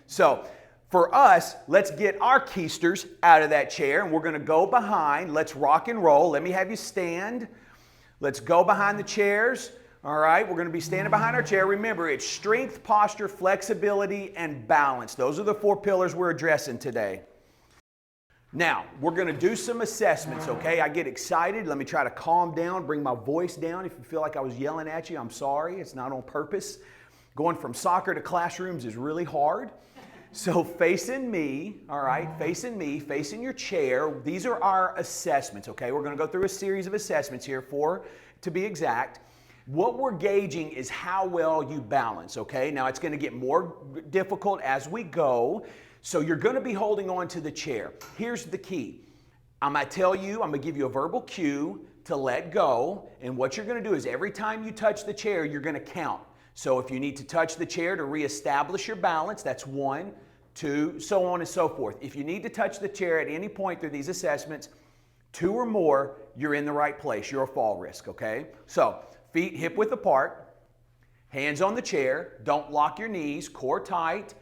So for us, let's get our keisters out of that chair, and we're going to go behind. Let's rock and roll. Let me have you stand. Let's go behind the chairs. All right, we're going to be standing behind our chair. Remember, it's strength, posture, flexibility, and balance. Those are the 4 pillars we're addressing today. Now, we're going to do some assessments, okay? I get excited. Let me try to calm down, bring my voice down. If you feel like I was yelling at you, I'm sorry. It's not on purpose. Going from soccer to classrooms is really hard. So facing me, all right, facing me, facing your chair, these are our assessments, okay? We're going to go through a series of assessments here, 4 to be exact. What we're gauging is how well you balance, okay? Now it's going to get more difficult as we go, so you're going to be holding on to the chair. Here's the key. I'm going to tell you, I'm going to give you a verbal cue to let go, and what you're going to do is every time you touch the chair, you're going to count. So if you need to touch the chair to reestablish your balance, that's 1, 2, so on and so forth. If you need to touch the chair at any point through these assessments, 2 or more, you're in the right place. You're a fall risk, okay? So feet hip width apart, hands on the chair, don't lock your knees, core tight,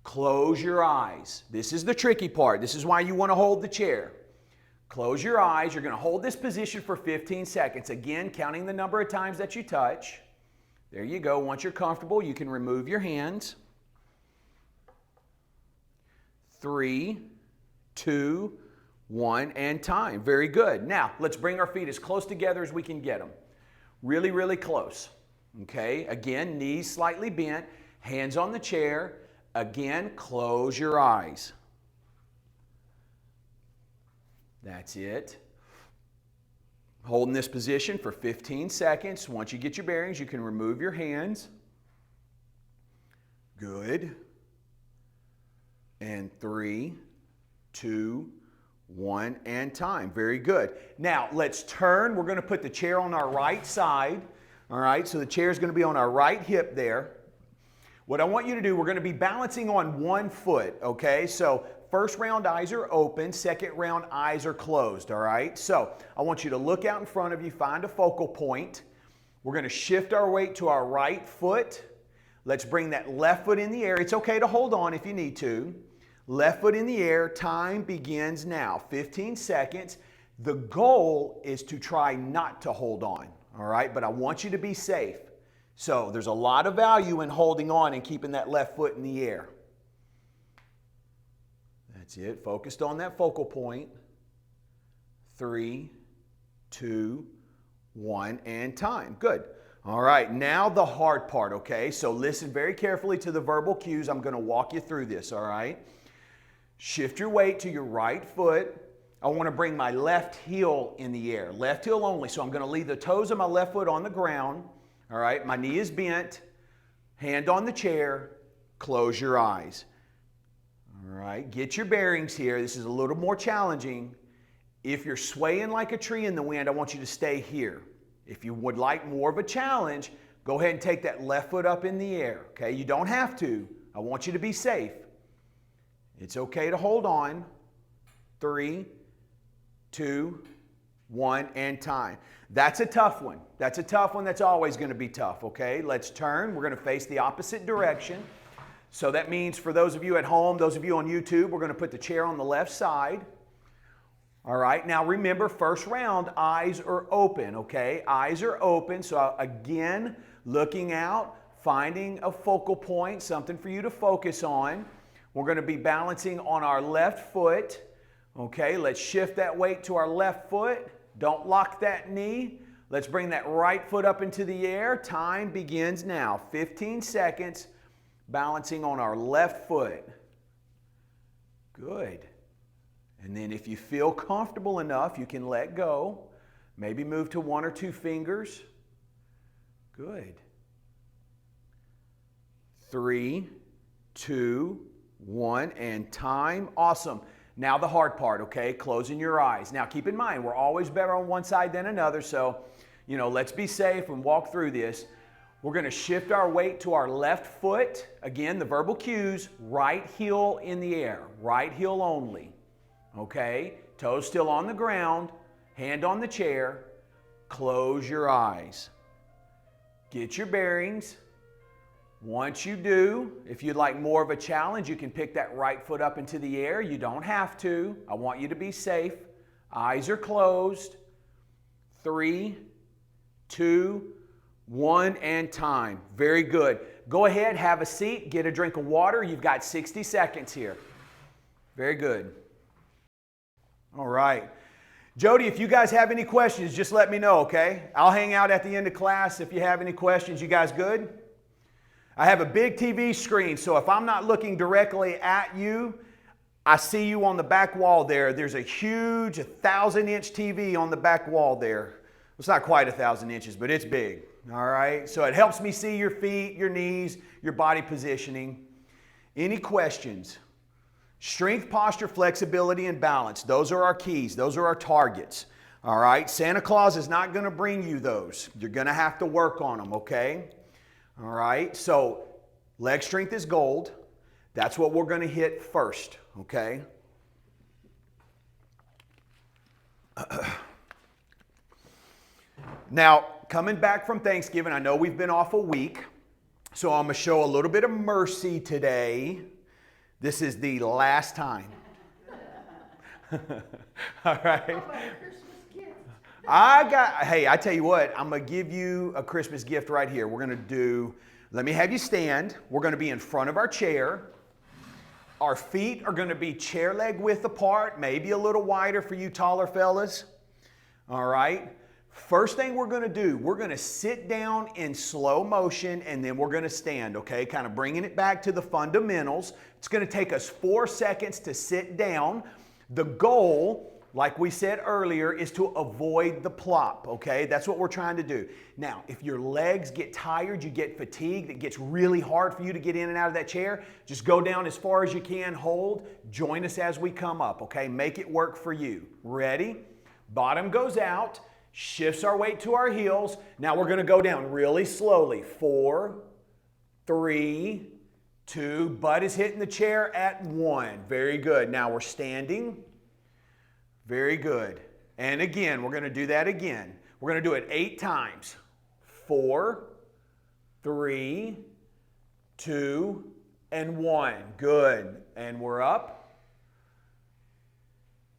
close your eyes. This is the tricky part. This is why you want to hold the chair. Close your eyes. You're going to hold this position for 15 seconds. Again, counting the number of times that you touch. There you go. Once you're comfortable, you can remove your hands. 3, 2, 1, and time. Very good. Now, let's bring our feet as close together as we can get them. Really, really close. Okay, again, knees slightly bent, hands on the chair. Again, close your eyes. That's it. Holding this position for 15 seconds. Once you get your bearings, you can remove your hands. Good. And 3, 2, 1, and time. Very good. Now, let's turn. We're going to put the chair on our right side. All right, so the chair is going to be on our right hip there. What I want you to do, we're going to be balancing on 1 foot, okay? So first round, eyes are open. Second round, eyes are closed, all right? So I want you to look out in front of you, find a focal point. We're going to shift our weight to our right foot. Let's bring that left foot in the air. It's okay to hold on if you need to. Left foot in the air, time begins now. 15 seconds. The goal is to try not to hold on, all right? But I want you to be safe. So there's a lot of value in holding on and keeping that left foot in the air. That's it. Focused on that focal point. 3, 2, 1, and time. Good. All right, now the hard part, okay? So listen very carefully to the verbal cues. I'm going to walk you through this, all right? Shift your weight to your right foot. I want to bring my left heel in the air. Left heel only. So I'm going to leave the toes of my left foot on the ground. All right, my knee is bent. Hand on the chair. Close your eyes. All right, get your bearings here. This is a little more challenging. If you're swaying like a tree in the wind, I want you to stay here. If you would like more of a challenge, go ahead and take that left foot up in the air. Okay, you don't have to. I want you to be safe. It's okay to hold on. 3, 2, 1, and time. That's a tough one. That's a tough one. That's always going to be tough, okay? Let's turn. We're going to face the opposite direction. So that means for those of you at home, those of you on YouTube, we're going to put the chair on the left side. All right, now remember, first round, eyes are open, okay? Eyes are open, so again, looking out, finding a focal point, something for you to focus on. We're going to be balancing on our left foot, okay? Let's shift that weight to our left foot. Don't lock that knee. Let's bring that right foot up into the air. Time begins now. 15 seconds, balancing on our left foot. Good. And then if you feel comfortable enough, you can let go. Maybe move to 1 or 2 fingers. Good. 3, 2, 1, and time. Awesome. Now the hard part, okay? Closing your eyes. Now keep in mind, we're always better on one side than another, so, let's be safe and walk through this. We're going to shift our weight to our left foot. Again, the verbal cues, right heel in the air. Right heel only. Okay? Toes still on the ground. Hand on the chair. Close your eyes. Get your bearings. Once you do, if you'd like more of a challenge, you can pick that right foot up into the air. You don't have to. I want you to be safe. Eyes are closed. 3, 2, 1, and time. Very good. Go ahead, have a seat, get a drink of water. You've got 60 seconds here. Very good. All right. Jody, if you guys have any questions, just let me know, okay? I'll hang out at the end of class if you have any questions. You guys good? I have a big TV screen, so if I'm not looking directly at you, I see you on the back wall there. There's a huge 1,000-inch TV on the back wall there. It's not quite 1,000 inches, but it's big, all right? So it helps me see your feet, your knees, your body positioning. Any questions? Strength, posture, flexibility, and balance. Those are our keys. Those are our targets, all right? Santa Claus is not going to bring you those. You're going to have to work on them, okay? All right, so leg strength is gold. That's what we're going to hit first, okay? Now, coming back from Thanksgiving, I know we've been off a week, so I'm going to show a little bit of mercy today. This is the last time. All right? I tell you what, I'm going to give you a Christmas gift right here. We're going to do, let me have you stand. We're going to be in front of our chair. Our feet are going to be chair leg width apart, maybe a little wider for you taller fellas. All right. First thing we're going to do, we're going to sit down in slow motion and then we're going to stand, okay? Kind of bringing it back to the fundamentals. It's going to take us 4 seconds to sit down. The goal, like we said earlier, is to avoid the plop, okay? That's what we're trying to do. Now, if your legs get tired, you get fatigued, it gets really hard for you to get in and out of that chair, just go down as far as you can, hold, join us as we come up, okay? Make it work for you. Ready? Bottom goes out, shifts our weight to our heels. Now we're gonna go down really slowly. 4, 3, 2, butt is hitting the chair at 1. Very good. Now we're standing. Very good. And again, we're going to do that again. We're going to do it 8 times. 4, 3, 2, and 1. Good. And we're up.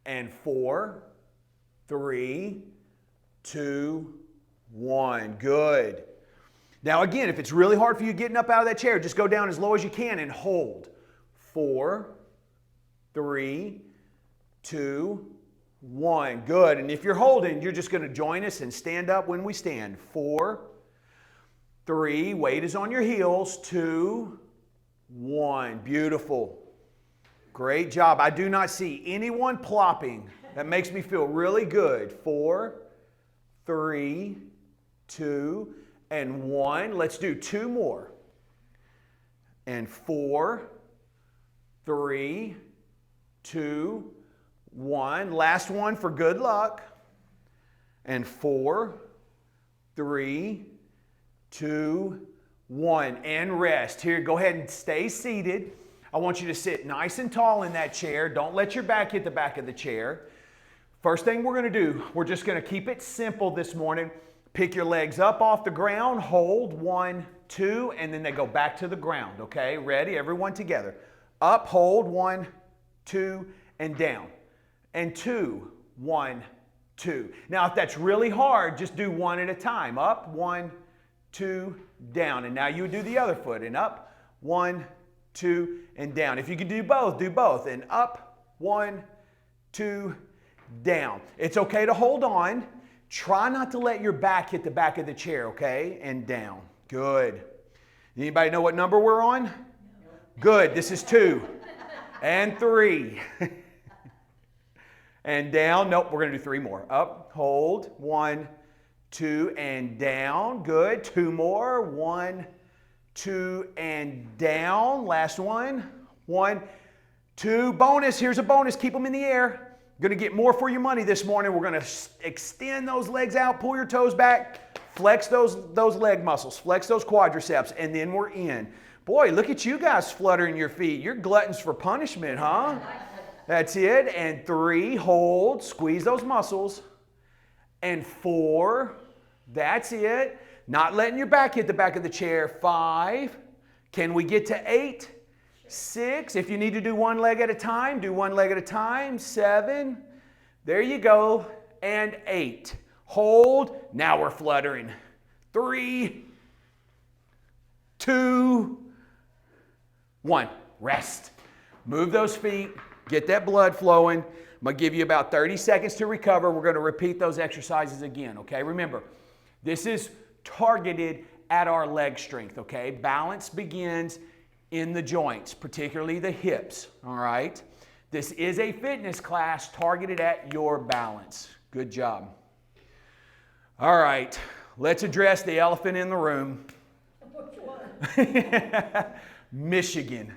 And 4, 3, 2, 1. Good. Now again, if it's really hard for you getting up out of that chair, just go down as low as you can and hold. 4, 3, 2, 1. Good. And if you're holding, you're just going to join us and stand up when we stand. 4, 3, weight is on your heels. 2, 1. Beautiful. Great job. I do not see anyone plopping. That makes me feel really good. 4, 3, 2, and 1. Let's do 2 more. And 4, 3, 2, 1. Last one for good luck. And 4, 3, 2, 1. And rest. Here, go ahead and stay seated. I want you to sit nice and tall in that chair. Don't let your back hit the back of the chair. First thing we're going to do, we're just going to keep it simple this morning. Pick your legs up off the ground. Hold. 1, 2, and then they go back to the ground. Okay, ready? Everyone together. Up, hold. 1, 2, and down. And 2, 1, 2. Now, if that's really hard, just do 1 at a time. Up, 1, 2, down. And now you would do the other foot. And up, 1, 2, and down. If you can do both, do both. And up, 1, 2, down. It's okay to hold on. Try not to let your back hit the back of the chair, okay? And down. Good. Anybody know what number we're on? Good. This is 2. And 3. And down. Nope, we're going to do 3 more. Up, hold. 1, 2, and down. Good. 2 more. 1, 2, and down. Last one. 1, 2. Bonus. Here's a bonus. Keep them in the air. Going to get more for your money this morning. We're going to extend those legs out. Pull your toes back. Flex those leg muscles. Flex those quadriceps. And then we're in. Boy, look at you guys fluttering your feet. You're gluttons for punishment, huh? That's it. And 3, hold, squeeze those muscles. And 4, that's it. Not letting your back hit the back of the chair. 5, Can we get to 8? 6. If you need to do one leg at a time, do one leg at a time. 7. There you go. And 8. Hold. Now we're fluttering. 3, 2, 1. Rest. Move those feet. Get that blood flowing. I'm going to give you about 30 seconds to recover. We're going to repeat those exercises again, okay? Remember, this is targeted at our leg strength, okay? Balance begins in the joints, particularly the hips, all right? This is a fitness class targeted at your balance. Good job. All right, let's address the elephant in the room. Which one? Michigan.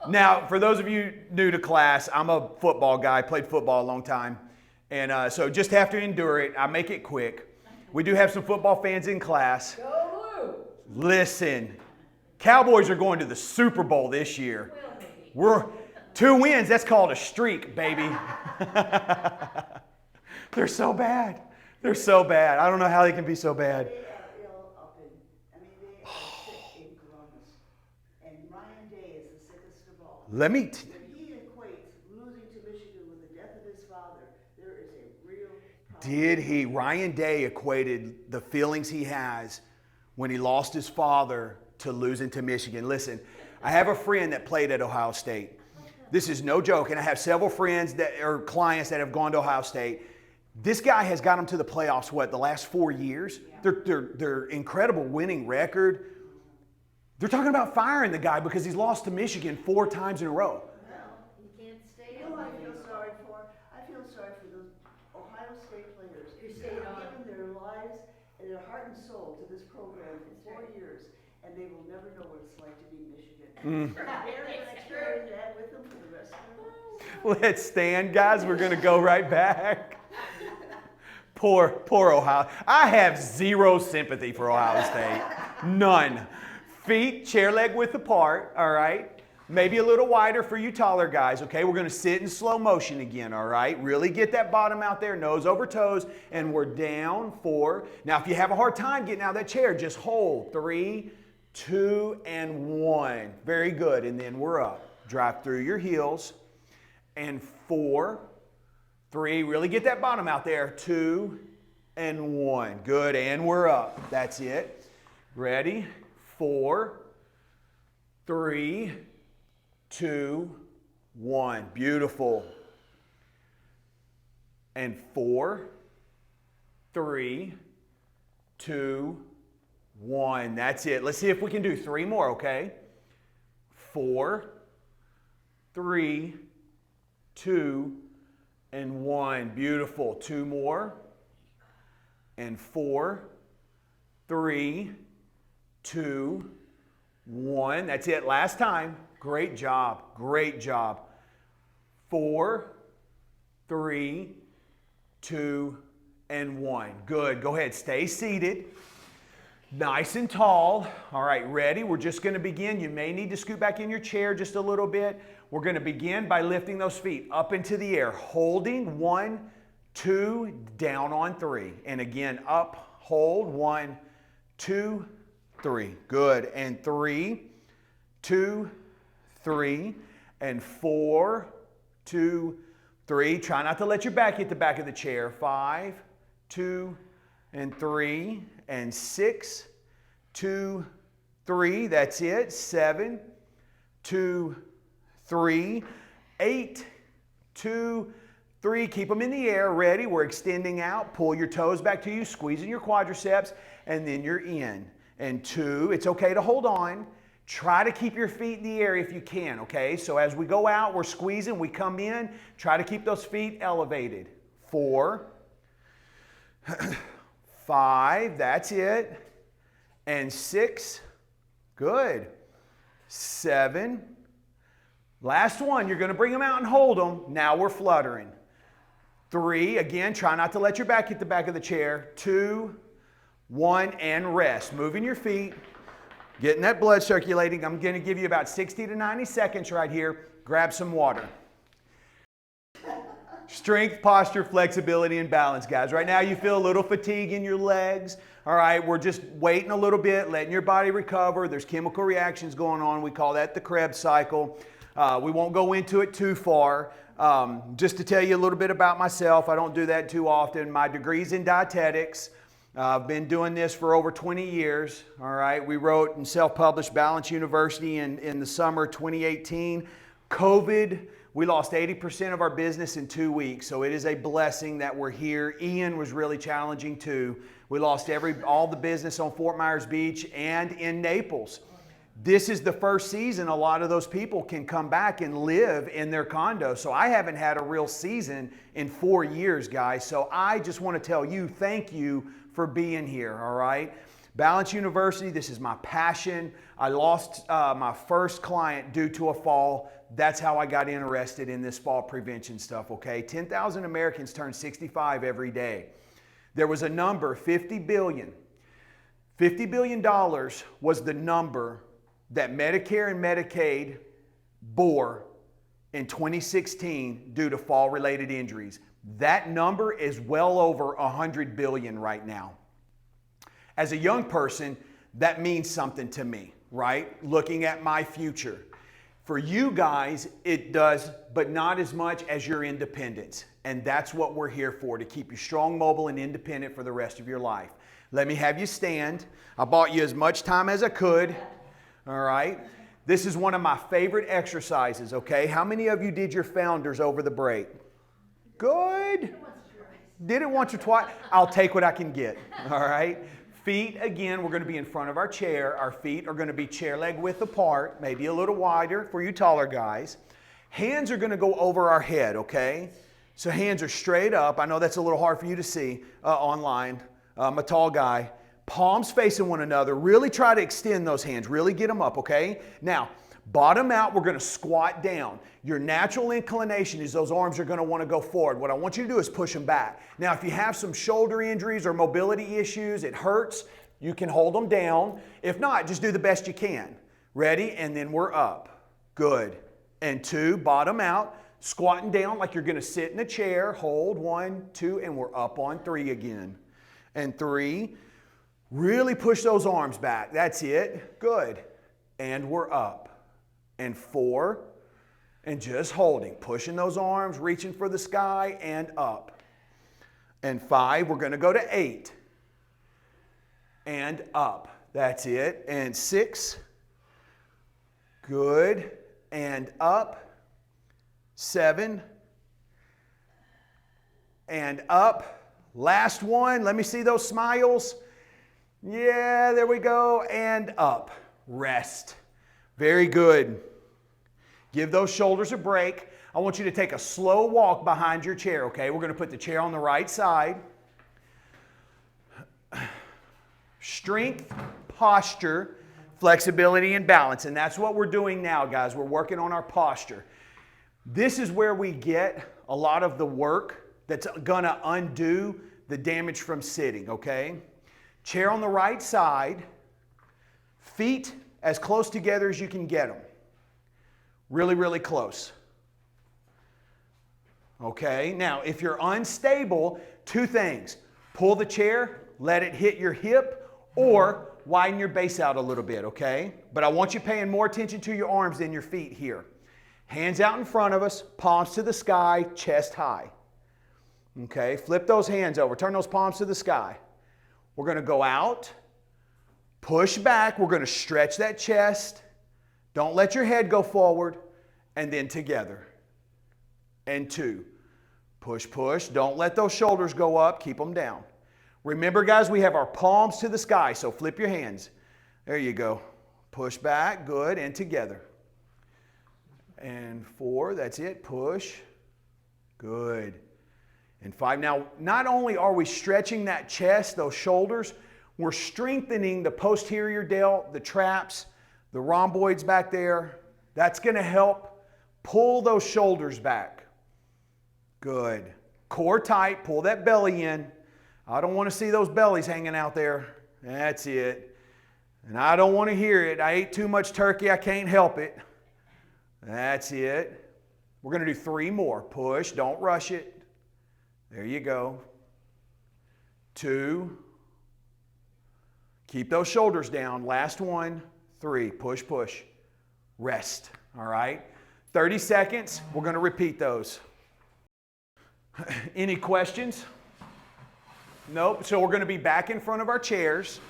Now, for those of you new to class, I'm a football guy, played football a long time, and so just have to endure it. I make it quick. We do have some football fans in class. Go Blue! Listen, Cowboys are going to the Super Bowl this year. Well, maybe. We're 2 wins, that's called a streak, baby. They're so bad. They're so bad. I don't know how they can be so bad. They are ill up in, they are sick in Columbus. And Ryan Day is the sickest of all. Let me... When he equates losing to Michigan with the death of his father, there is a real problem. Did he? Ryan Day equated the feelings he has when he lost his father to losing to Michigan. Listen, I have a friend that played at Ohio State. This is no joke, and I have several friends that are clients that have gone to Ohio State. This guy has got them to the playoffs, the last 4 years? Yeah. They're incredible winning record. They're talking about firing the guy because he's lost to Michigan 4 times in a row. You can't stay You know on who I the feel sorry for? I feel sorry for those Ohio State players Who who stayed on. have given their lives and their heart and soul to this program for 4 years, and they will never know what it's like to be Michigan. They're going to carry that with them for the rest of their lives. Let's stand, guys. We're going to go right back. Poor Ohio. I have zero sympathy for Ohio State. None. Feet chair leg width apart, all right? Maybe a little wider for you taller guys, okay? We're going to sit in slow motion again, all right? Really get that bottom out there, nose over toes, and we're down 4. Now, if you have a hard time getting out of that chair, just hold. 3, 2, and 1. Very good. And then we're up. Drive through your heels. And 4, 3, really get that bottom out there. 2 and 1. Good, and we're up. That's it. Ready? 4, 3, 2, 1. Beautiful. And 4, 3, 2, 1. That's it. Let's see if we can do 3 more, okay? 4, 3, 2, and 1. Beautiful. 2 more. And 4, 3, 2, 1. That's it. Last time. Great job. Great job. 4, 3, 2, and 1. Good. Go ahead. Stay seated. Nice and tall. All right, ready? We're just going to begin. You may need to scoot back in your chair just a little bit. We're going to begin by lifting those feet up into the air, holding 1, 2, down on 3. And again, up, hold, 1, 2, 3. Good. And 3, 2, 3, and 4, 2, 3. Try not to let your back hit the back of the chair. 5, 2, and 3, and 6, 2, 3. That's it. 7, 2, 3, 8, 2, 3. Keep them in the air. Ready? We're extending out. Pull your toes back to you, squeezing your quadriceps, and then you're in. And 2. It's okay to hold on. Try to keep your feet in the air if you can, okay? So as we go out, we're squeezing, we come in. Try to keep those feet elevated. 4, 5, that's it. And 6, good. 7, last one, you're going to bring them out and hold them. Now we're fluttering. 3, again, try not to let your back hit the back of the chair. 2, 1, and rest. Moving your feet, getting that blood circulating. I'm going to give you about 60 to 90 seconds right here. Grab some water. Strength, posture, flexibility, and balance, guys. Right now you feel a little fatigue in your legs. All right, we're just waiting a little bit, letting your body recover. There's chemical reactions going on. We call that the Krebs cycle. We won't go into it too far. Just to tell you a little bit about myself, I don't do that too often. My degree's in dietetics. I've been doing this for over 20 years. All right, we wrote and self-published Balance University in the summer 2018. COVID, we lost 80% of our business in 2 weeks, so it is a blessing that we're here. Ian was really challenging too. We lost all the business on Fort Myers Beach and in Naples. This is the first season a lot of those people can come back and live in their condo. So I haven't had a real season in 4 years, guys. So I just want to tell you, thank you for being here, all right? Balance University, this is my passion. I lost my first client due to a fall. That's how I got interested in this fall prevention stuff, okay? 10,000 Americans turn 65 every day. There was a number, 50 billion. $50 billion was the number that Medicare and Medicaid bore in 2016 due to fall-related injuries. That number is well over 100 billion right now. As a young person, that means something to me, right? Looking at my future. For you guys, it does, but not as much as your independence. And that's what we're here for, to keep you strong, mobile, and independent for the rest of your life. Let me have you stand. I bought you as much time as I could. All right. This is one of my favorite exercises, okay? How many of you did your founders over the break? Good. Did it once or twice? I'll take what I can get. All right. Feet, again, we're going to be in front of our chair. Our feet are going to be chair leg width apart, maybe a little wider for you taller guys. Hands are going to go over our head, okay? So hands are straight up. I know that's a little hard for you to see online. I'm a tall guy. Palms facing one another. Really try to extend those hands. Really get them up, okay? Now, bottom out, we're going to squat down. Your natural inclination is those arms are going to want to go forward. What I want you to do is push them back. Now, if you have some shoulder injuries or mobility issues, it hurts, you can hold them down. If not, just do the best you can. Ready? And then we're up. Good. And 2, bottom out, squatting down like you're going to sit in a chair. Hold 1, 2, and we're up on 3 again. And 3, really push those arms back. That's it. Good. And we're up. And 4, and just holding, pushing those arms, reaching for the sky, and up. And 5, we're going to go to 8, and up. That's it. And 6, good, and up. 7, and up. Last one, let me see those smiles. Yeah, there we go, and up. Rest. Very good. Give those shoulders a break. I want you to take a slow walk behind your chair, okay? We're going to put the chair on the right side. Strength, posture, flexibility, and balance. And that's what we're doing now, guys. We're working on our posture. This is where we get a lot of the work that's going to undo the damage from sitting, okay? Chair on the right side. Feet as close together as you can get them. Really, really close. Okay, now if you're unstable, 2 things. Pull the chair, let it hit your hip, or widen your base out a little bit, okay? But I want you paying more attention to your arms than your feet here. Hands out in front of us, palms to the sky, chest high. Okay, flip those hands over, turn those palms to the sky. We're going to go out. Push back. We're going to stretch that chest. Don't let your head go forward. And then together. And 2. Push, push. Don't let those shoulders go up. Keep them down. Remember, guys, we have our palms to the sky, so flip your hands. There you go. Push back. Good. And together. And 4. That's it. Push. Good. And 5. Now, not only are we stretching that chest, those shoulders, we're strengthening the posterior delt, the traps, the rhomboids back there. That's going to help pull those shoulders back. Good. Core tight. Pull that belly in. I don't want to see those bellies hanging out there. That's it. And I don't want to hear it. I ate too much turkey. I can't help it. That's it. We're going to do 3 more. Push. Don't rush it. There you go. 2. Keep those shoulders down. Last one. 3. Push, push. Rest. All right? 30 seconds. We're going to repeat those. Any questions? Nope. So we're going to be back in front of our chairs.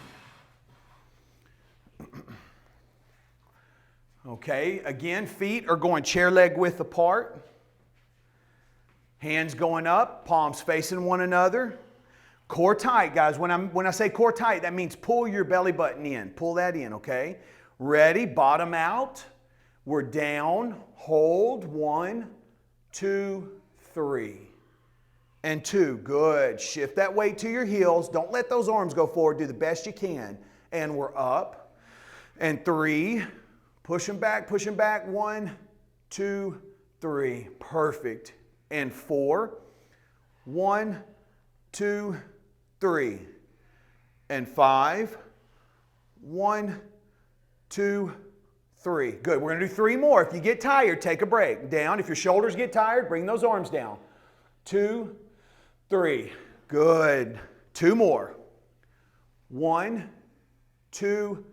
Okay. Again, feet are going chair leg width apart. Hands going up, palms facing one another. Core tight, guys. When I say core tight, that means pull your belly button in. Pull that in, okay? Ready, bottom out. We're down, hold, 1, 2, 3. And 2, good. Shift that weight to your heels. Don't let those arms go forward. Do the best you can. And we're up. And 3, push them back, 1, 2, 3. Perfect. And 4, 1, 2, 3. And 5, 1, 2, 3. Good. We're going to do 3 more. If you get tired, take a break. Down. If your shoulders get tired, bring those arms down. 2, 3. Good. 2 more. 1, 2,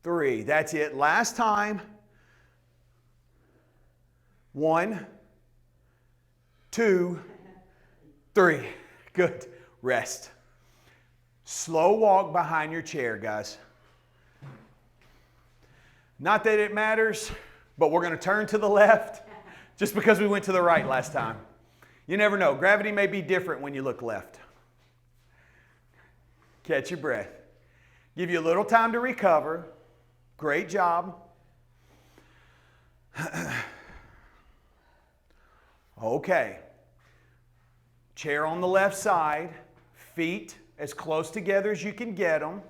3. That's it. Last time. 1, 2, 3. Good. Rest. Slow walk behind your chair, guys. Not that it matters, but we're going to turn to the left just because we went to the right last time. You never know. Gravity may be different when you look left. Catch your breath. Give you a little time to recover. Great job. Okay. Chair on the left side. Feet as close together as you can get them.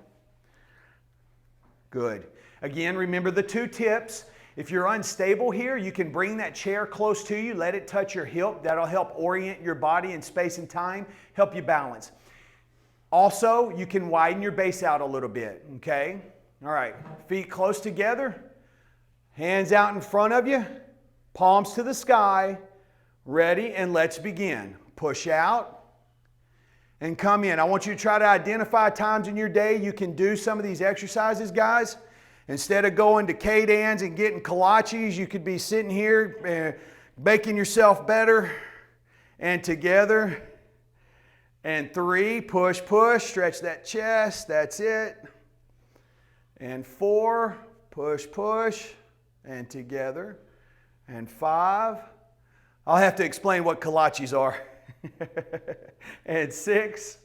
Good. Again, remember the 2 tips. If you're unstable here, you can bring that chair close to you. Let it touch your hip. That'll help orient your body in space and time, help you balance. Also, you can widen your base out a little bit, okay? All right, feet close together, hands out in front of you, palms to the sky. Ready, and let's begin. Push out and come in. I want you to try to identify times in your day you can do some of these exercises, guys. Instead of going to K-Dans and getting kolaches, you could be sitting here making yourself better. And together. And 3, push, push, stretch that chest, that's it. And 4, push, push, and together. And 5, I'll have to explain what kolaches are. And 6,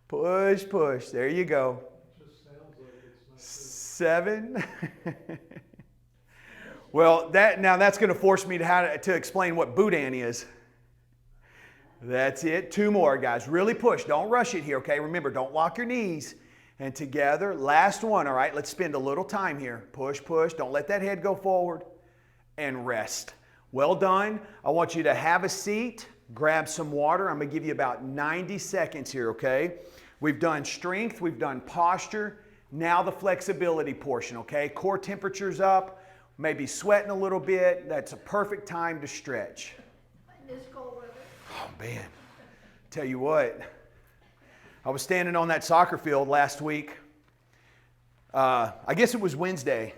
push, push, there you go. 7. Well, that's going to force me to explain what Boudin is. That's it. 2 more, guys. Really push. Don't rush it here, okay? Remember, don't lock your knees. And together, last one, all right? Let's spend a little time here. Push, push. Don't let that head go forward. And rest. Well done. I want you to have a seat, grab some water. I'm going to give you about 90 seconds here, okay? We've done strength. We've done posture. Now the flexibility portion, okay? Core temperature's up. Maybe sweating a little bit. That's a perfect time to stretch. This cold weather. Oh, man. Tell you what. I was standing on that soccer field last week. I guess it was Wednesday.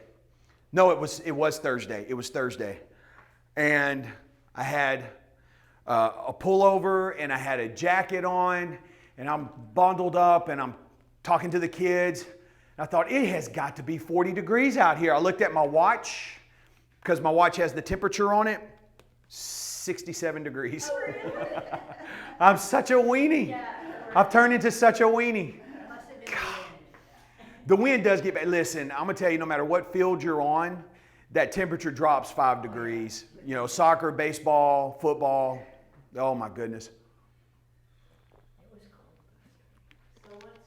No, it was Thursday. It was Thursday. And I had a pullover and I had a jacket on and I'm bundled up and I'm talking to the kids. And I thought, it has got to be 40 degrees out here. I looked at my watch because my watch has the temperature on it. 67 degrees. Oh, really? I'm such a weenie. Yeah. I've turned into such a weenie. Must have been The wind does get bad. Listen, I'm going to tell you, no matter what field you're on, that temperature drops 5 degrees. You know, soccer, baseball, football. Oh, my goodness. It was cold. So what's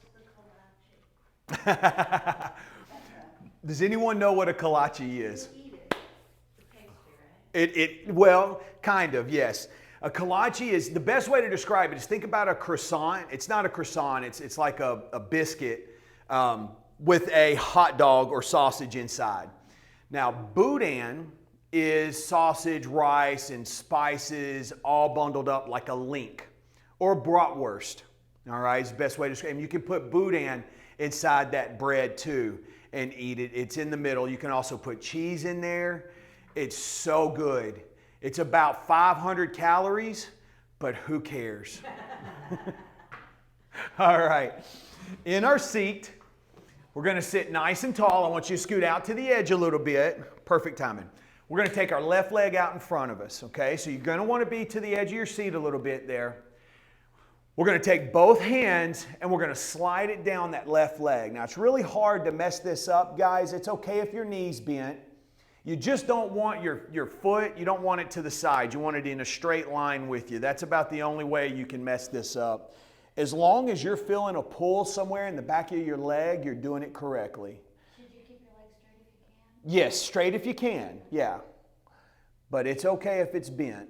the kolache? Does anyone know what a kolache is? You eat it. The pastry, right? Well, kind of, yes. A kolache is, the best way to describe it is think about a croissant. It's not a croissant, it's like a biscuit with a hot dog or sausage inside. Now, boudin is sausage, rice, and spices all bundled up like a link. or bratwurst. All right, it's the best way to describe it. And you can put boudin inside that bread too and eat it. It's in the middle. You can also put cheese in there. It's so good. It's about 500 calories, but who cares? All right, in our seat, we're going to sit nice and tall. I want you to scoot out to the edge a little bit. Perfect timing. We're going to take our left leg out in front of us, okay? So you're going to want to be to the edge of your seat a little bit there. We're going to take both hands and we're going to slide it down that left leg. Now, it's really hard to mess this up, guys. It's okay if your knee's bent. You just don't want your foot, you don't want it to the side. You want it in a straight line with you. That's about the only way you can mess this up. As long as you're feeling a pull somewhere in the back of your leg, you're doing it correctly. Should you keep your legs straight if you can? Yes, straight if you can, yeah. But it's okay if it's bent.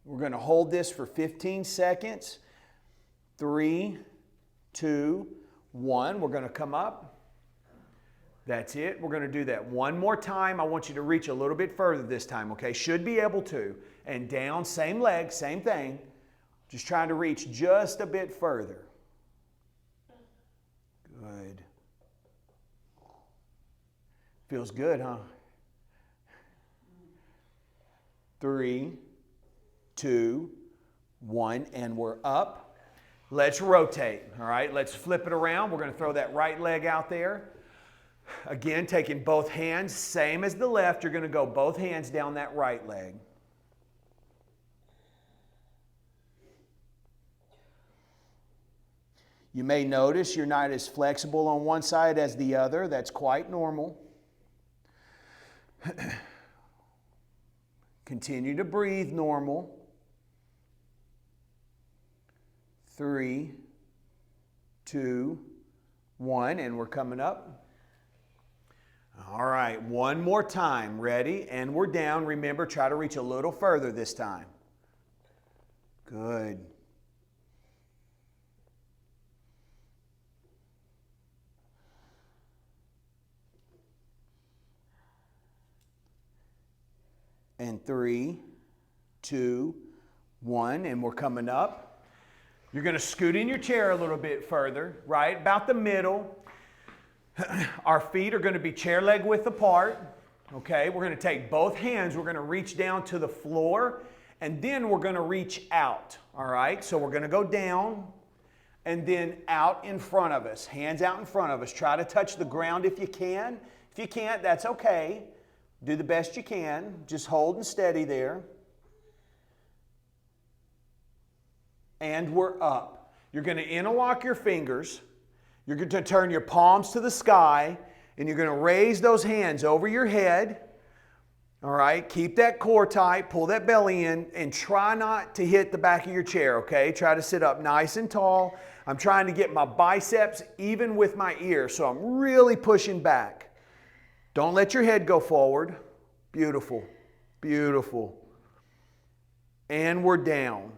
We're going to hold this for 15 seconds. 3, 2, 1. We're going to come up. That's it. We're going to do that one more time. I want you to reach a little bit further this time, okay? Should be able to. And down, same leg, same thing. Just trying to reach just a bit further. Good. Feels good, huh? 3, 2, 1, and we're up. Let's rotate, all right? Let's flip it around. We're going to throw that right leg out there. Again, taking both hands, same as the left, you're going to go both hands down that right leg. You may notice you're not as flexible on one side as the other. That's quite normal. Continue to breathe normal. 3, 2, 1, and we're coming up. All right, one more time. Ready? And we're down. Remember, try to reach a little further this time. Good. And 3, 2, 1, and we're coming up. You're going to scoot in your chair a little bit further, right? About the middle. Our feet are going to be chair leg width apart. Okay, we're going to take both hands. We're going to reach down to the floor, and then we're going to reach out. All right, so we're going to go down and then out in front of us. Hands out in front of us. Try to touch the ground if you can. If you can't, that's okay. Do the best you can. Just hold and steady there. And we're up. You're going to interlock your fingers. You're going to turn your palms to the sky, and you're going to raise those hands over your head. All right, keep that core tight, pull that belly in, and try not to hit the back of your chair, okay? Try to sit up nice and tall. I'm trying to get my biceps even with my ear, so I'm really pushing back. Don't let your head go forward. Beautiful, beautiful. And we're down.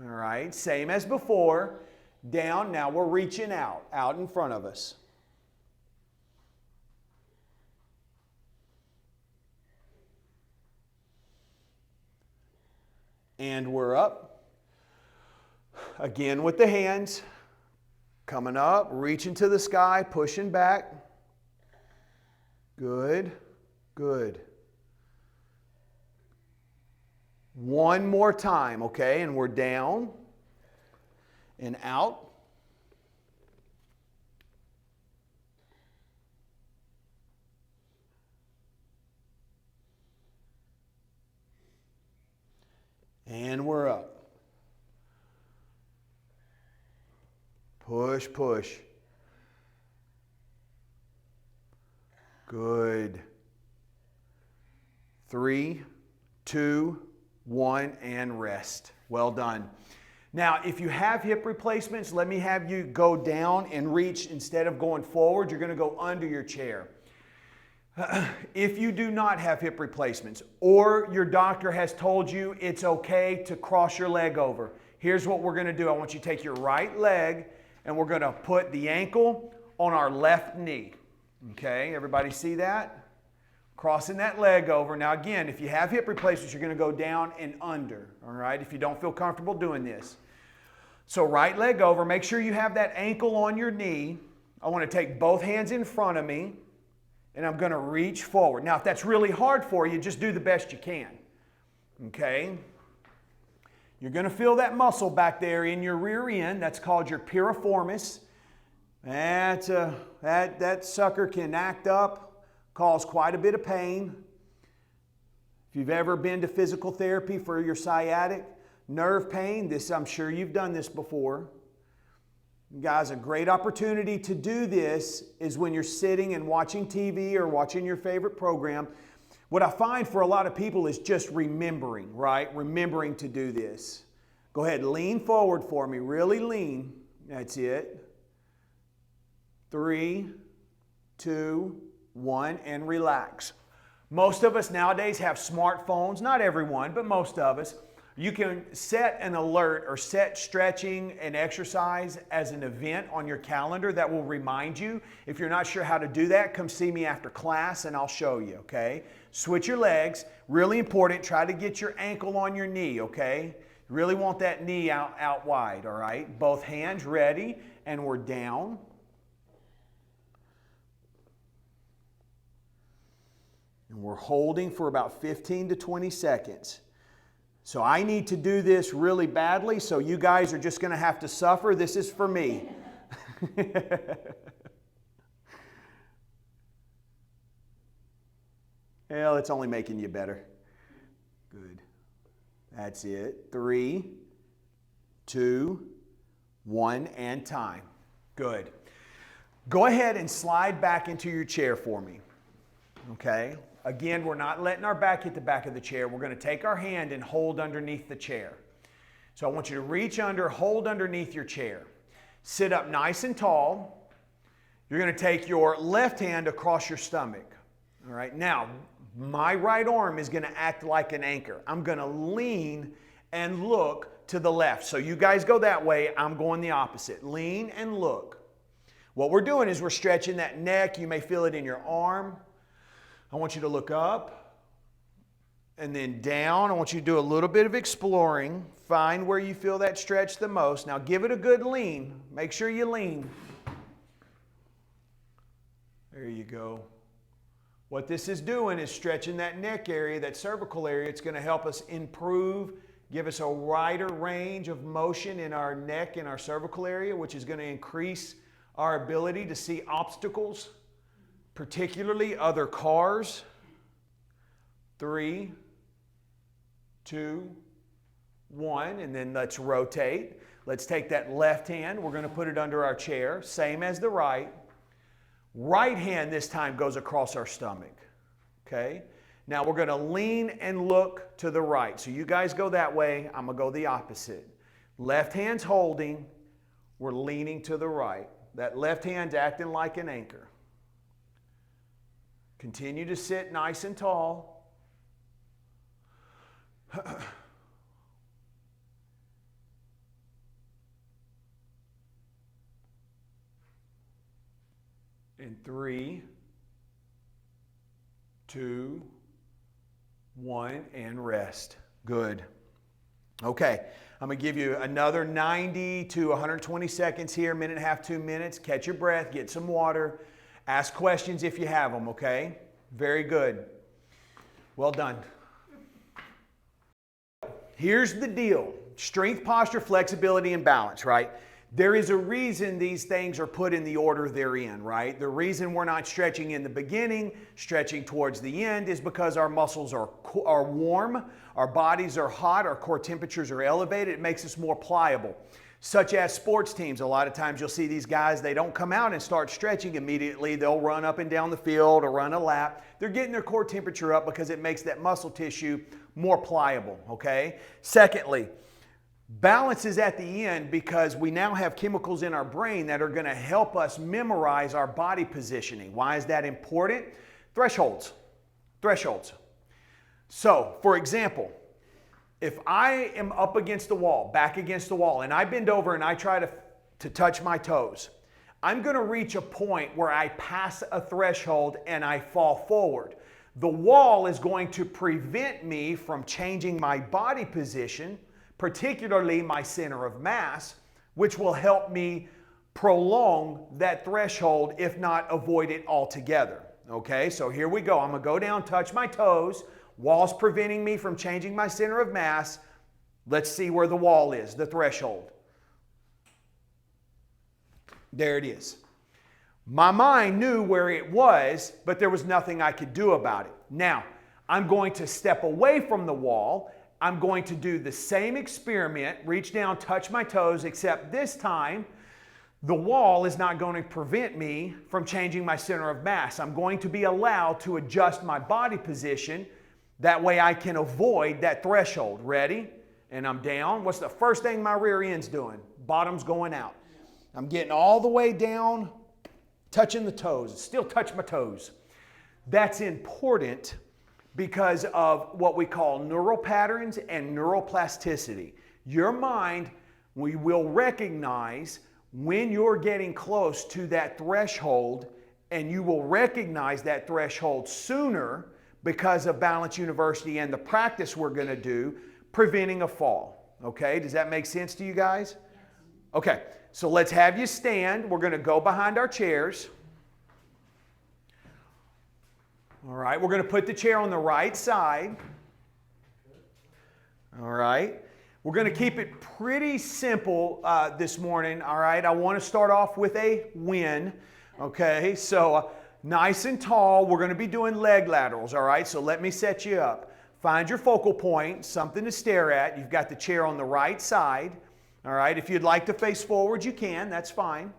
All right, same as before. Down, now we're reaching out in front of us. And we're up. Again with the hands. Coming up, reaching to the sky, pushing back. Good, good. One more time, okay? And we're down and out. And we're up. Push, push. Good. 3, 2, 1, and rest. Well done. Now, if you have hip replacements, let me have you go down and reach. Instead of going forward, you're going to go under your chair. If you do not have hip replacements, or your doctor has told you it's okay to cross your leg over, here's what we're going to do. I want you to take your right leg, and we're going to put the ankle on our left knee. Okay, everybody see that? Crossing that leg over. Now again, if you have hip replacements, you're going to go down and under, all right, if you don't feel comfortable doing this. So right leg over, make sure you have that ankle on your knee. I want to take both hands in front of me, and I'm going to reach forward. Now, if that's really hard for you, just do the best you can. Okay? You're going to feel that muscle back there in your rear end. That's called your piriformis. That sucker can act up, cause quite a bit of pain. If you've ever been to physical therapy for your sciatic nerve pain, I'm sure you've done this before. Guys, a great opportunity to do this is when you're sitting and watching TV or watching your favorite program. What I find for a lot of people is just remembering, right? Remembering to do this. Go ahead, lean forward for me. Really lean. That's it. 3, 2, 1, and relax. Most of us nowadays have smartphones. Not everyone, but most of us. You can set an alert or set stretching and exercise as an event on your calendar that will remind you. If you're not sure how to do that, come see me after class and I'll show you, okay? Switch your legs. Really important. Try to get your ankle on your knee, okay? You really want that knee out wide, all right? Both hands ready, and we're down. And we're holding for about 15 to 20 seconds. So I need to do this really badly, so you guys are just going to have to suffer. This is for me. Well, it's only making you better. Good. That's it. 3, 2, 1, and time. Good. Go ahead and slide back into your chair for me. Okay? Again, we're not letting our back hit the back of the chair. We're going to take our hand and hold underneath the chair. So I want you to reach under, hold underneath your chair. Sit up nice and tall. You're going to take your left hand across your stomach. All right? Now, my right arm is going to act like an anchor. I'm going to lean and look to the left. So you guys go that way. I'm going the opposite. Lean and look. What we're doing is we're stretching that neck. You may feel it in your arm. I want you to look up and then down. I want you to do a little bit of exploring. Find where you feel that stretch the most. Now give it a good lean. Make sure you lean. There you go. What this is doing is stretching that neck area, that cervical area. It's going to help us improve, give us a wider range of motion in our neck and our cervical area, which is going to increase our ability to see obstacles, particularly other cars. 3, 2, 1, and then let's rotate. Let's take that left hand. We're going to put it under our chair, same as the right. Right hand this time goes across our stomach. Okay? Now we're going to lean and look to the right. So you guys go that way. I'm going to go the opposite. Left hand's holding. We're leaning to the right. That left hand's acting like an anchor. Continue to sit nice and tall. In 3, 2, 1, and rest. Good. Okay, I'm going to give you another 90 to 120 seconds here, minute and a half, 2 minutes. Catch your breath, get some water. Ask questions if you have them, okay? Very good. Well done. Here's the deal. Strength, posture, flexibility, and balance, right? There is a reason these things are put in the order they're in, right? The reason we're not stretching in the beginning, stretching towards the end, is because our muscles are warm, our bodies are hot, our core temperatures are elevated. It makes us more pliable. Such as sports teams, a lot of times you'll see these guys, they don't come out and start stretching immediately. They'll run up and down the field or run a lap. They're getting their core temperature up because it makes that muscle tissue more pliable, okay? Secondly, balance is at the end because we now have chemicals in our brain that are going to help us memorize our body positioning. Why is that important? Thresholds. Thresholds. So, for example, if I am up against the wall, back against the wall, and I bend over and I try to touch my toes, I'm going to reach a point where I pass a threshold and I fall forward. The wall is going to prevent me from changing my body position, particularly my center of mass, which will help me prolong that threshold, if not avoid it altogether. Okay, so here we go. I'm gonna go down, touch my toes. Wall's preventing me from changing my center of mass. Let's see where the wall is, the threshold. There it is. My mind knew where it was, but there was nothing I could do about it. Now, I'm going to step away from the wall. I'm going to do the same experiment, reach down, touch my toes, except this time, the wall is not going to prevent me from changing my center of mass. I'm going to be allowed to adjust my body position. That way I can avoid that threshold. Ready? And I'm down. What's the first thing my rear end's doing? Bottom's going out. I'm getting all the way down, touching the toes. Still touch my toes. That's important because of what we call neural patterns and neuroplasticity. Your mind, we will recognize when you're getting close to that threshold, and you will recognize that threshold sooner because of Balance University and the practice we're going to do, preventing a fall. Okay, does that make sense to you guys? Yes. Okay, so let's have you stand. We're going to go behind our chairs. All right, we're going to put the chair on the right side. All right. We're going to keep it pretty simple this morning, all right? I want to start off with a win, okay? So nice and tall, we're going to be doing leg laterals, all right? So let me set you up. Find your focal point, something to stare at. You've got the chair on the right side, all right? If you'd like to face forward, you can, that's fine.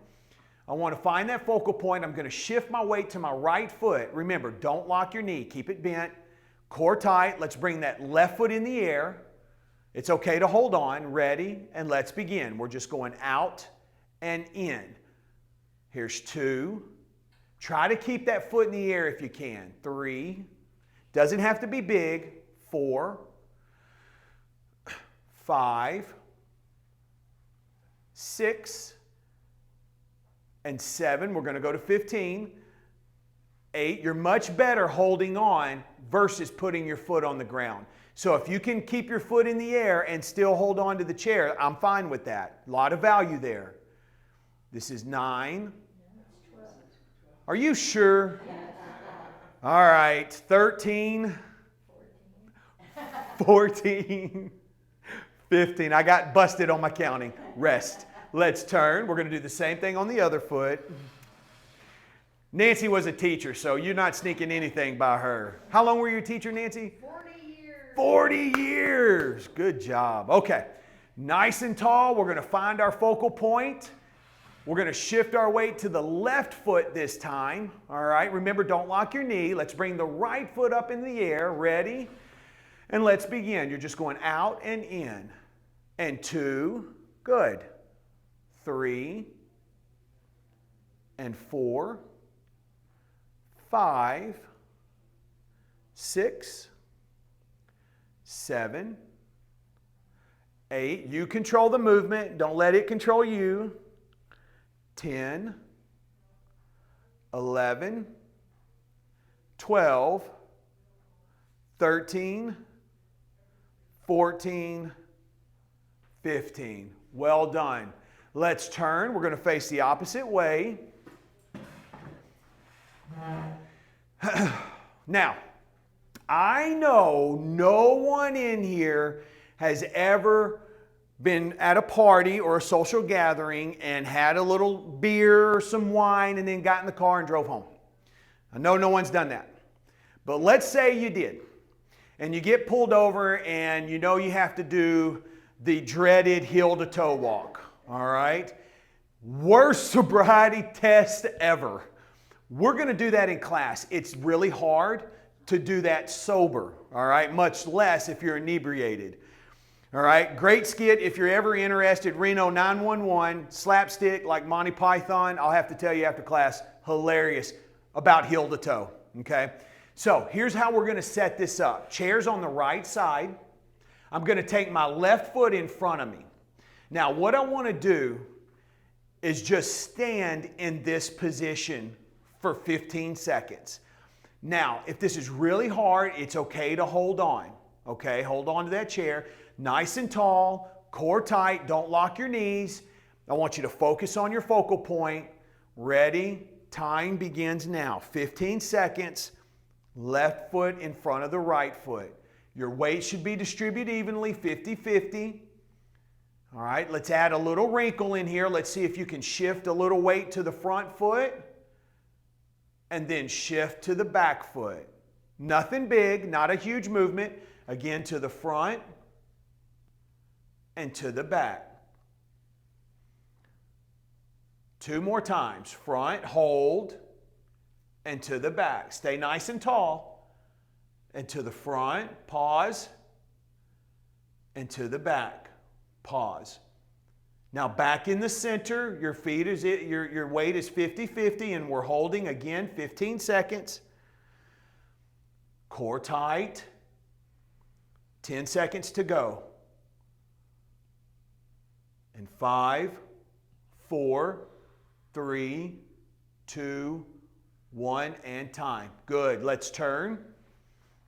I want to find that focal point. I'm going to shift my weight to my right foot. Remember, don't lock your knee. Keep it bent, core tight. Let's bring that left foot in the air. It's okay to hold on. Ready? And let's begin. We're just going out and in. Here's 2. Try to keep that foot in the air if you can. 3. Doesn't have to be big. 4. 5. 6. And 7. We're going to go to 15. 8. You're much better holding on versus putting your foot on the ground. So if you can keep your foot in the air and still hold on to the chair, I'm fine with that. A lot of value there. This is 9. Are you sure? All right, 13, 14, 15. I got busted on my counting. Rest. Let's turn. We're going to do the same thing on the other foot. Nancy was a teacher, so you're not sneaking anything by her. How long were you a teacher, Nancy? 40 years. Good job. Okay. Nice and tall. We're going to find our focal point. We're going to shift our weight to the left foot this time. All right. Remember, don't lock your knee. Let's bring the right foot up in the air. Ready? And let's begin. You're just going out and in. And 2. Good. 3. And 4. 5. 6. 7, 8. You control the movement. Don't let it control you. 10, 11, 12, 13, 14, 15. Well done. Let's turn. We're going to face the opposite way. Now, I know no one in here has ever been at a party or a social gathering and had a little beer or some wine and then got in the car and drove home. I know no one's done that. But let's say you did. And you get pulled over and you know you have to do the dreaded heel-to-toe walk. All right? Worst sobriety test ever. We're going to do that in class. It's really hard to do that sober, all right? Much less if you're inebriated. All right, great skit. If you're ever interested, Reno 911, slapstick like Monty Python. I'll have to tell you after class, hilarious about heel to toe, okay? So here's how we're going to set this up. Chair's on the right side. I'm going to take my left foot in front of me. Now what I want to do is just stand in this position for 15 seconds. Now, if this is really hard, it's okay to hold on. Okay, hold on to that chair. Nice and tall, core tight, don't lock your knees. I want you to focus on your focal point. Ready? Time begins now. 15 seconds. Left foot in front of the right foot. Your weight should be distributed evenly, 50-50. All right, let's add a little wrinkle in here. Let's see if you can shift a little weight to the front foot and then shift to the back foot. Nothing big, not a huge movement. Again, to the front and to the back. 2 more times. Front, hold, and to the back. Stay nice and tall. And to the front, pause, and to the back, pause. Now back in the center, your weight is 50-50, and we're holding again 15 seconds. Core tight. 10 seconds to go. And 5, 4, 3, 2, 1, and time. Good. Let's turn.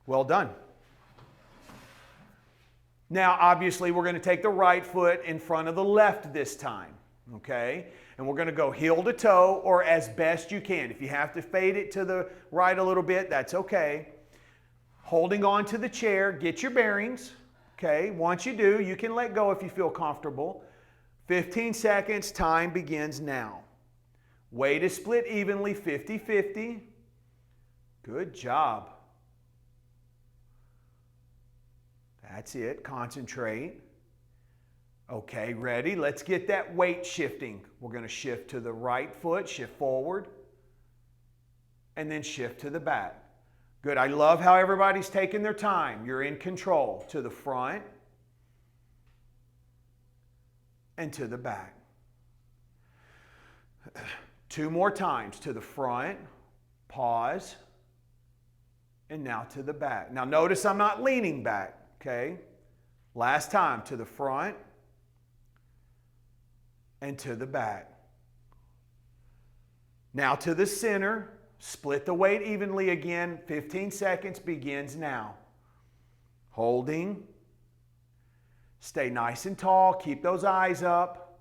Well done. Now, obviously, we're going to take the right foot in front of the left this time, okay? And we're going to go heel to toe, or as best you can. If you have to fade it to the right a little bit, that's okay. Holding on to the chair, get your bearings, okay? Once you do, you can let go if you feel comfortable. 15 seconds, time begins now. Weight is split evenly, 50-50. Good job. That's it. Concentrate. Okay, ready? Let's get that weight shifting. We're going to shift to the right foot, shift forward, and then shift to the back. Good. I love how everybody's taking their time. You're in control. To the front and to the back. 2 more times. To the front, pause, and now to the back. Now notice I'm not leaning back. Okay, last time, to the front and to the back. Now to the center, split the weight evenly again. 15 seconds begins now. Holding. Stay nice and tall, keep those eyes up.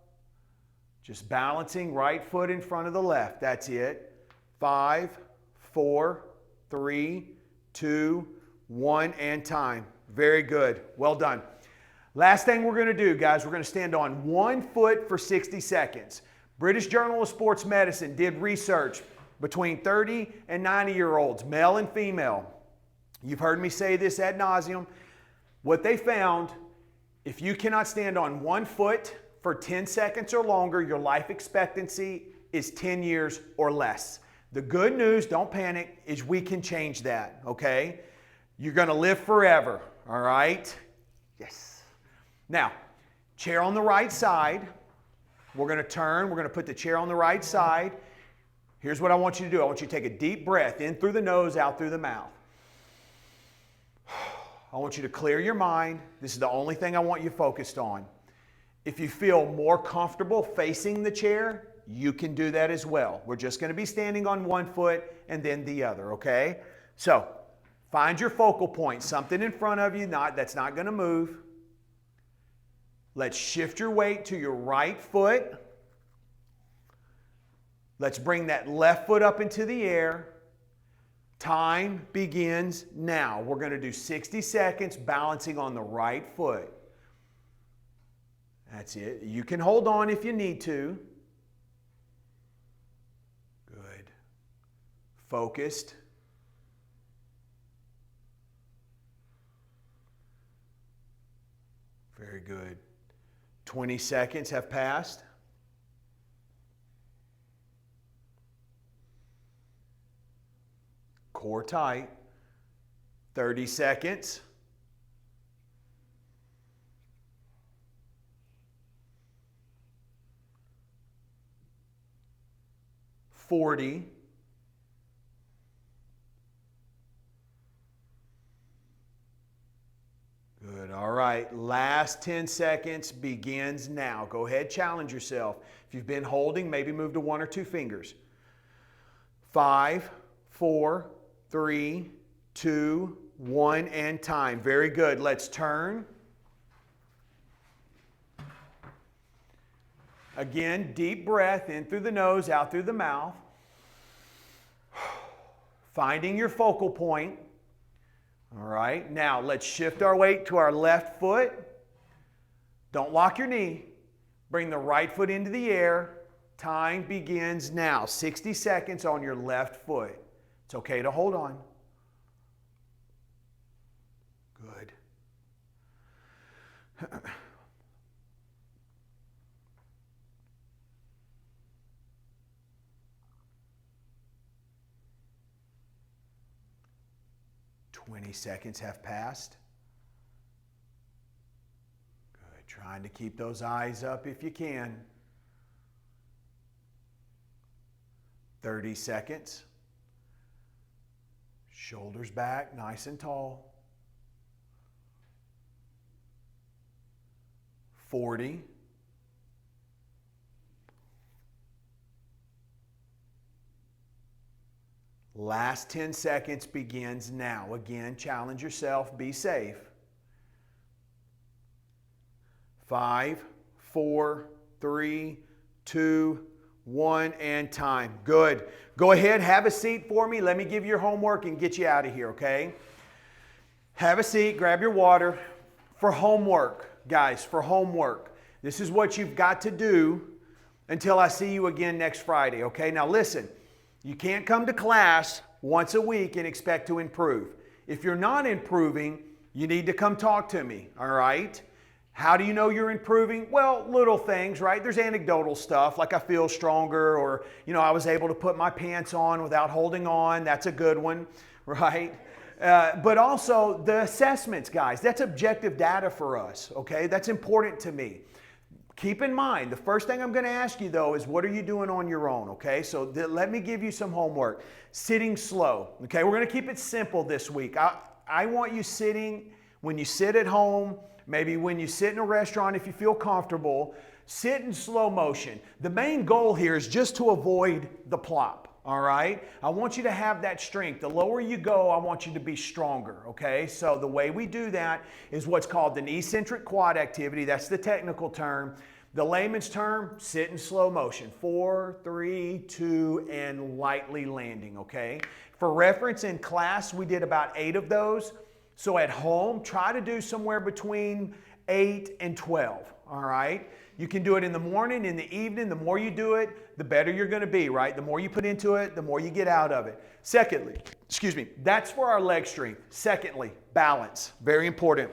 Just balancing, right foot in front of the left. That's it. 5, 4, 3, 2, 1, and time. Very good. Well done. Last thing we're going to do, guys, we're going to stand on one foot for 60 seconds. British Journal of Sports Medicine did research between 30 and 90-year-olds, male and female. You've heard me say this ad nauseum. What they found, if you cannot stand on one foot for 10 seconds or longer, your life expectancy is 10 years or less. The good news, don't panic, is we can change that, okay? You're going to live forever, all right? Yes. Now, chair on the right side. We're going to turn. We're going to put the chair on the right side. Here's what I want you to do. I want you to take a deep breath in through the nose, out through the mouth. I want you to clear your mind. This is the only thing I want you focused on. If you feel more comfortable facing the chair, you can do that as well. We're just going to be standing on one foot and then the other, okay? So, find your focal point, something in front of you that's not going to move. Let's shift your weight to your right foot. Let's bring that left foot up into the air. Time begins now. We're going to do 60 seconds balancing on the right foot. That's it. You can hold on if you need to. Good. Focused. Very good. 20 seconds have passed. Core tight. 30 seconds. $40. Good. All right. Last 10 seconds begins now. Go ahead, challenge yourself. If you've been holding, maybe move to 1 or 2 fingers. 5, 4, 3, 2, 1, and time. Very good. Let's turn. Again, deep breath in through the nose, out through the mouth. Finding your focal point. All right, now let's shift our weight to our left foot. Don't lock your knee. Bring the right foot into the air. Time begins now. 60 seconds on your left foot. It's okay to hold on. Good. 20 seconds have passed. Good. Trying to keep those eyes up if you can. 30 seconds. Shoulders back, nice and tall. 40. Last 10 seconds begins now. Again, challenge yourself. Be safe. 5, 4, 3, 2, 1, and time. Good. Go ahead, have a seat for me. Let me give you your homework and get you out of here, okay? Have a seat, grab your water. For homework, guys, for homework, this is what you've got to do until I see you again next Friday, okay? Now listen. You can't come to class once a week and expect to improve. If you're not improving, you need to come talk to me, all right? How do you know you're improving? Well, little things, right? There's anecdotal stuff, like I feel stronger, or, I was able to put my pants on without holding on. That's a good one, right? But also the assessments, guys. That's objective data for us, okay? That's important to me. Keep in mind, the first thing I'm going to ask you, though, is what are you doing on your own, okay? So let me give you some homework. Sitting slow, okay? We're going to keep it simple this week. I want you sitting, when you sit at home, maybe when you sit in a restaurant if you feel comfortable, sit in slow motion. The main goal here is just to avoid the plop, all right? I want you to have that strength. The lower you go, I want you to be stronger, okay? So the way we do that is what's called an eccentric quad activity. That's the technical term. The layman's term, sit in slow motion. 4, 3, 2, and lightly landing, okay? For reference, in class, we did about 8 of those. So at home, try to do somewhere between 8 and 12, all right? You can do it in the morning, in the evening. The more you do it, the better you're going to be, right? The more you put into it, the more you get out of it. Secondly, that's for our leg strength. Secondly, balance. Very important.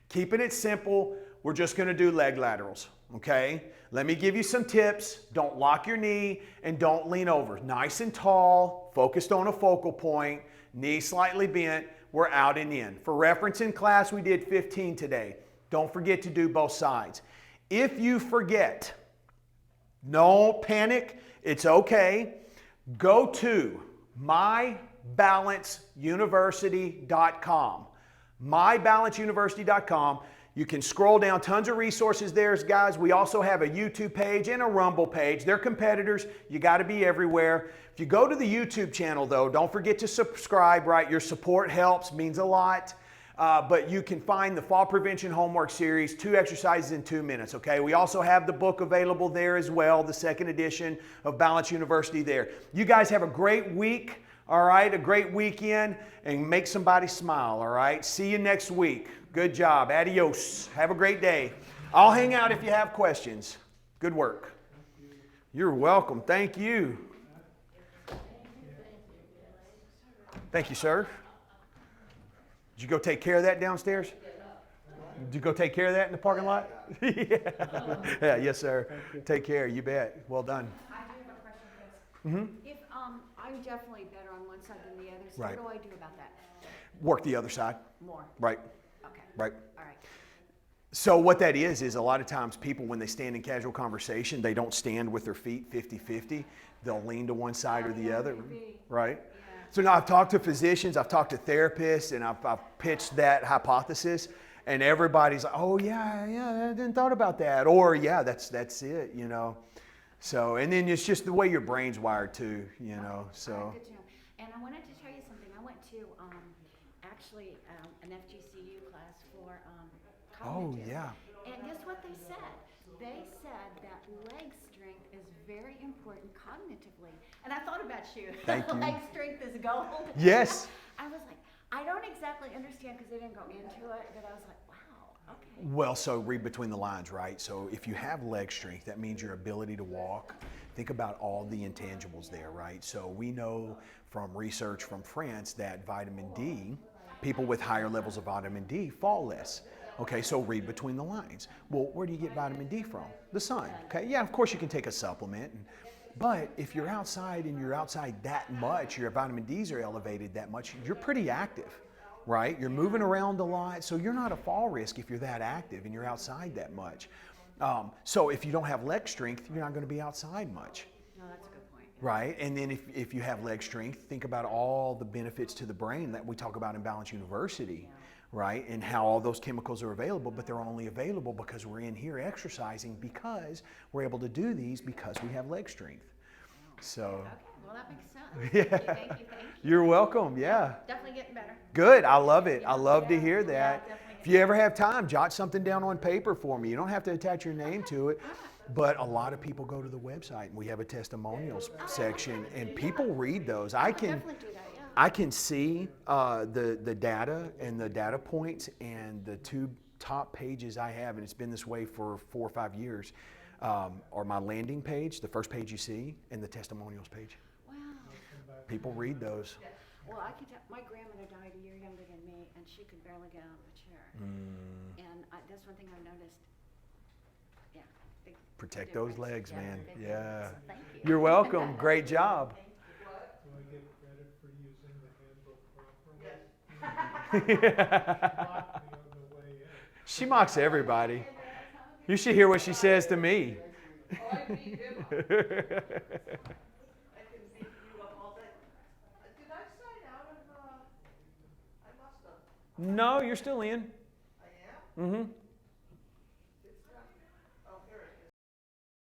Keeping it simple, we're just going to do leg laterals, okay? Let me give you some tips. Don't lock your knee and don't lean over. Nice and tall, focused on a focal point, knee slightly bent. We're out and in. For reference, in class, we did 15 today. Don't forget to do both sides. If you forget, no panic, it's okay. Go to mybalanceuniversity.com. mybalanceuniversity.com. You can scroll down, tons of resources there, guys. We also have a YouTube page and a Rumble page. They're competitors. You got to be everywhere. If you go to the YouTube channel, though, don't forget to subscribe, right? Your support helps, means a lot. But you can find the Fall Prevention Homework Series, 2 exercises in 2 minutes, okay? We also have the book available there as well, the second edition of Balance University there. You guys have a great week, all right? A great weekend, and make somebody smile, all right? See you next week. Good job. Adios. Have a great day. I'll hang out if you have questions. Good work. You're welcome. Thank you. Thank you, sir. Did you go take care of that downstairs? Did you go take care of that in the parking lot? Yeah, yes, sir. Take care. You bet. Well done. I do have a question, Chris. Mm-hmm. If I'm definitely better on one side than the other, so Right. what do I do about that? Work the other side. More. Right. Okay. Right. All right. So what that is a lot of times people, when they stand in casual conversation, they don't stand with their feet 50-50. They'll lean to one side or the other. Right? Yeah. So now I've talked to physicians, I've talked to therapists, and I've pitched that hypothesis, and everybody's like, oh yeah, I didn't thought about that. Or yeah, that's it, you know. So, and then it's just the way your brain's wired too, you know, so. All right, good to know. And I wanted to tell you something. I went to actually an FGCU class for Oh, cognitive. yeah. And guess what they said? They said that leg strength is very important cognitively. And I thought about you. Thank you. Leg strength is gold. Yes. I was like, I don't exactly understand because they didn't go into it, but I was like, wow, okay. Well, so read between the lines, right? So if you have leg strength, that means your ability to walk. Think about all the intangibles there, right? So we know from research from France that vitamin D, people with higher levels of vitamin D fall less. Okay, so read between the lines. Well, where do you get vitamin D from? The sun. Okay, yeah, of course you can take a supplement, but if you're outside and you're outside that much, your vitamin Ds are elevated that much, you're pretty active, right? You're moving around a lot, so you're not a fall risk if you're that active and you're outside that much. So if you don't have leg strength, you're not going to be outside much. No, that's a good point. Right, and then if you have leg strength, think about all the benefits to the brain that we talk about in Balance University, right? And how all those chemicals are available, but they're only available because we're in here exercising, because we're able to do these because we have leg strength. So, Okay, well, that makes sense. yeah. Thank you. You're welcome, yeah. Definitely getting better. Good, I love it. I love to Yeah, hear yeah, that. definitely. If you ever have time, jot something down on paper for me. You don't have to attach your name to it, but a lot of people go to the website and we have a testimonials section and people read those. I can Definitely do that, yeah. I can see the data and the data points, and the two top pages I have, and it's been this way for 4 or 5 years, are my landing page, the first page you see, and the testimonials page. Wow. People read those. Well, I can tell, my grandmother died a year younger than me, and she could barely get out of a chair. And that's one thing I've noticed. Yeah. Big Protect those difference. legs, Yeah, man. big Yeah. difference. Thank you. You're welcome. Great job. Do I get credit for using the handbook properly? Yes. Locked me on the way in. She mocks everybody. You should hear what she says to me. I can beat you up all day. Did I sign out of, I must have. No, you're still in. I am? Mm-hmm.